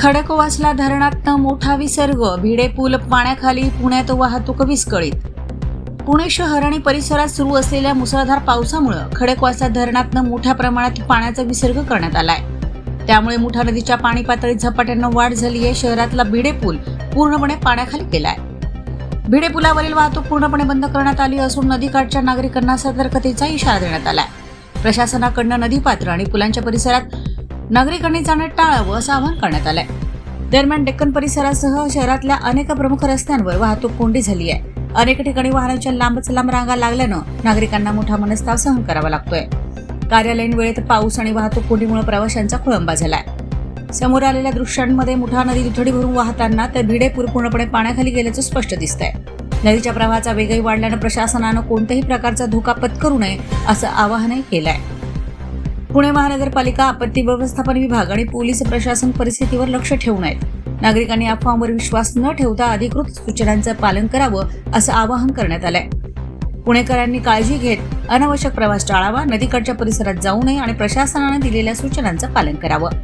खडकवासला धरणातनं मोठा विसर्ग, भिडे पूल पाण्याखाली, पुण्यात वाहतूक विस्कळीत। पुणे शहर आणि परिसरात सुरू असलेल्या मुसळधार पावसामुळे खडकवासला धरणातनं मोठ्या प्रमाणात पाण्याचा विसर्ग करण्यात आलाय। त्यामुळे मुठा नदीच्या पाणी पातळीत झपाट्यानं वाढ झाली आहे। शहरातला भिडे पूल पूर्णपणे पाण्याखाली गेलाय। भिडे पुलावरील वाहतूक पूर्णपणे बंद करण्यात आली असून नदीकाठच्या नागरिकांना सतर्कतेचा इशारा देण्यात आलाय। प्रशासनाकडून नदीपात्र आणि पुलांच्या परिसरात नागरिकांनी जाणं टाळावं असं आवाहन करण्यात आलंय। दरम्यान डेक्कन परिसरासह शहरातल्या अनेक प्रमुख रस्त्यांवर वाहतूक कोंडी झाली आहे। अनेक ठिकाणी वाहनांच्या लांबच लांब रांगा लागल्यानं नागरिकांना मोठा मनस्ताप सहन करावा लागतोय। कार्यालयीन वेळेत पाऊस आणि वाहतूक कोंडीमुळे प्रवाशांचा खोळंबा झालाय। समोर आलेल्या दृश्यांमध्ये मुठा नदी दुथडी भरून वाहताना तर भिडे पूल पूर्णपणे पाण्याखाली गेल्याचं स्पष्ट दिसतंय। नदीच्या प्रवाहाचा वेगही वाढल्यानं प्रशासनानं कोणत्याही प्रकारचा धोका पत्करू नये असं आवाहनही केलंय। पुणे महानगरपालिका, आपत्ती व्यवस्थापन विभाग आणि पोलीस प्रशासन परिस्थितीवर लक्ष ठेवून आहेत। नागरिकांनी अफवांवर विश्वास न ठेवता अधिकृत सूचनांचं पालन करावं असं आवाहन करण्यात आलंय। पुणेकरांनी काळजी घेत अनावश्यक प्रवास टाळावा, नदीकाठच्या परिसरात जाऊ नये आणि प्रशासनाने दिलेल्या सूचनांचं पालन करावं।